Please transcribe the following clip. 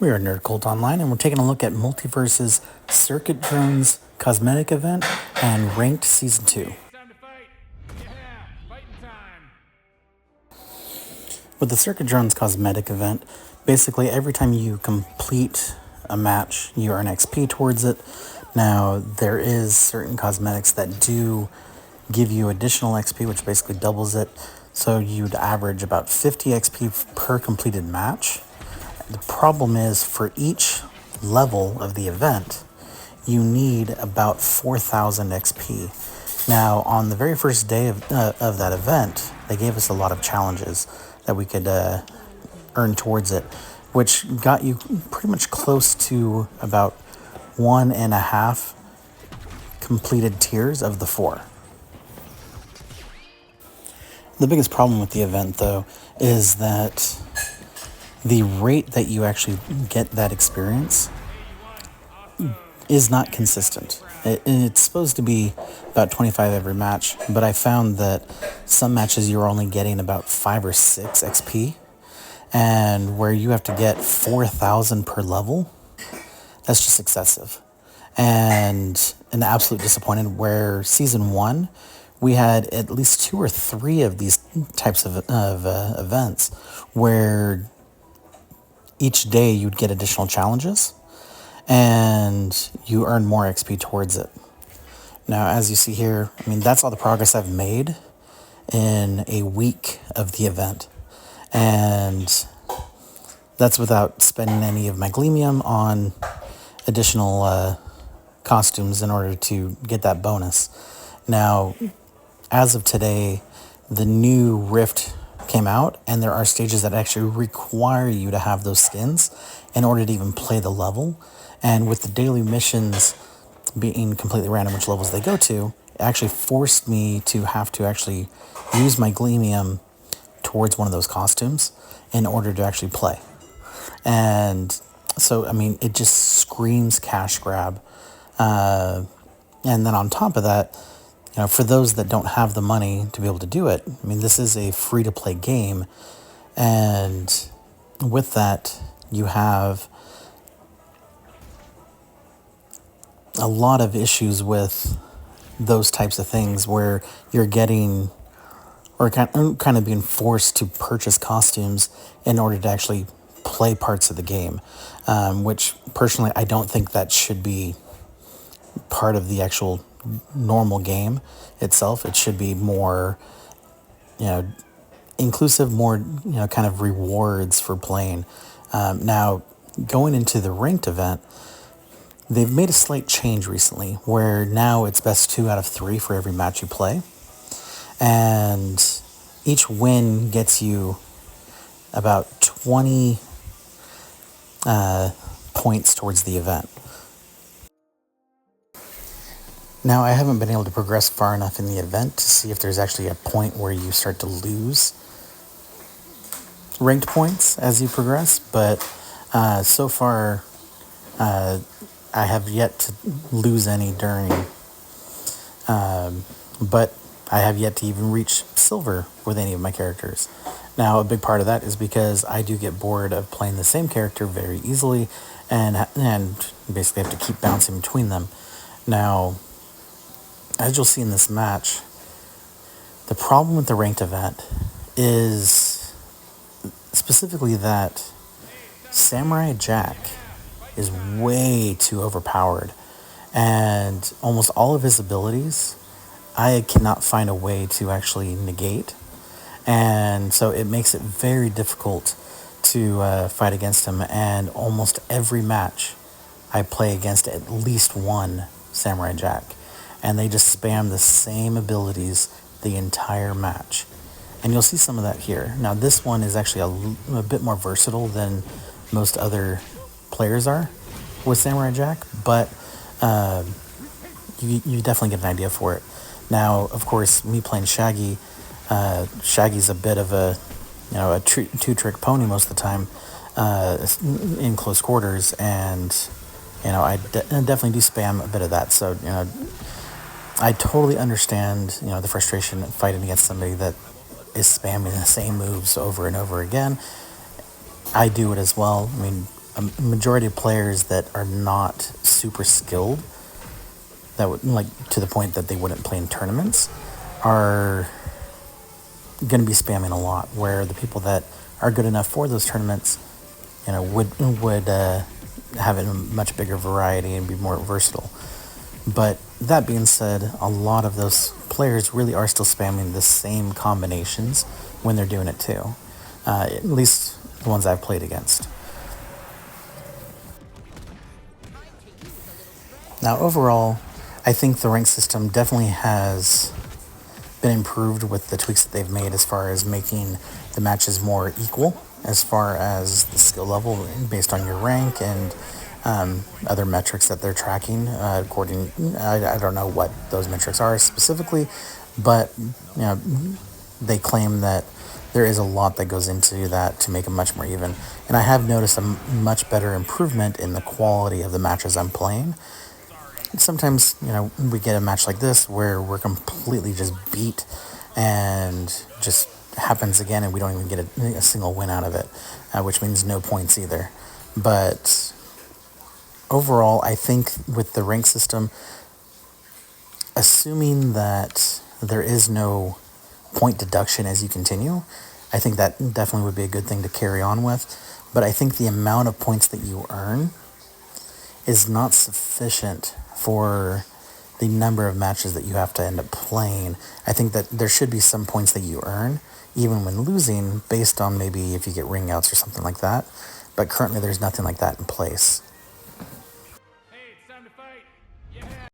We are Nerd Cult Online, and we're taking a look at Multiversus Circuit Drones Cosmetic Event and Ranked Season 2. Time to fight. Yeah, fighting time. With the Circuit Drones Cosmetic Event, basically every time you complete a match, you earn XP towards it. Now, there is certain cosmetics that do give you additional XP, which basically doubles it. So you'd average about 50 XP per completed match. The problem is, for each level of the event, you need about 4,000 XP. Now, on the very first day of that event, they gave us a lot of challenges that we could earn towards it, which got you pretty much close to about 1.5 completed tiers of the 4. The biggest problem with the event, though, is that the rate that you actually get that experience is not consistent. It's supposed to be about 25 every match, but I found that some matches you're only getting about 5 or 6 XP, and where you have to get 4,000 per level, that's just excessive. And an absolute disappointment where Season 1, we had at least 2 or 3 of these types of events where each day you'd get additional challenges and you earn more XP towards it. Now, as you see here, I mean, that's all the progress I've made in a week of the event. And that's without spending any of my Gleamium on additional costumes in order to get that bonus. Now, as of today, the new Rift came out, and there are stages that actually require you to have those skins in order to even play the level. And with the daily missions being completely random which levels they go to, it actually forced me to have to actually use my Gleamium towards one of those costumes in order to actually play. And so, I mean, it just screams cash grab. And then on top of that, you know, for those that don't have the money to be able to do it, I mean, this is a free-to-play game, and with that, you have a lot of issues with those types of things where you're getting, or kind of being forced to purchase costumes in order to actually play parts of the game, which personally I don't think that should be part of the actual normal game itself. It should be more, you know, inclusive, more, you know, kind of rewards for playing. Now, going into the ranked event, they've made a slight change recently where now it's best 2 out of 3 for every match you play. And each win gets you about 20 points towards the event. Now, I haven't been able to progress far enough in the event to see if there's actually a point where you start to lose ranked points as you progress, but so far I have yet to lose any during, but I have yet to even reach silver with any of my characters. Now, a big part of that is because I do get bored of playing the same character very easily and basically have to keep bouncing between them. Now, as you'll see in this match, the problem with the ranked event is specifically that Samurai Jack is way too overpowered, and almost all of his abilities I cannot find a way to actually negate, and so it makes it very difficult to fight against him. And almost every match I play against at least one Samurai Jack, and they just spam the same abilities the entire match. And you'll see some of that here. Now, this one is actually a bit more versatile than most other players are with Samurai Jack, but you definitely get an idea for it. Now, of course, me playing Shaggy, Shaggy's a bit of a, you know, a two-trick pony most of the time in close quarters, and, you know, I definitely do spam a bit of that. So, you know, I totally understand, you know, the frustration fighting against somebody that is spamming the same moves over and over again. I do it as well. I mean, majority of players that are not super skilled, that would like to the point that they wouldn't play in tournaments, are going to be spamming a lot. Where the people that are good enough for those tournaments, would have a much bigger variety and be more versatile. But that being said, a lot of those players really are still spamming the same combinations when they're doing it too. At least the ones I've played against. Now, overall, I think the rank system definitely has been improved with the tweaks that they've made as far as making the matches more equal as far as the skill level based on your rank and other metrics that they're tracking. I don't know what those metrics are specifically, but they claim that there is a lot that goes into that to make it much more even. And I have noticed a much better improvement in the quality of the matches I'm playing. Sometimes, we get a match like this where we're completely just beat and just happens again and we don't even get a single win out of it, which means no points either. But overall, I think with the rank system, assuming that there is no point deduction as you continue, I think that definitely would be a good thing to carry on with. But I think the amount of points that you earn is not sufficient for the number of matches that you have to end up playing. I think that there should be some points that you earn, even when losing, based on maybe if you get ring outs or something like that. But currently there's nothing like that in place.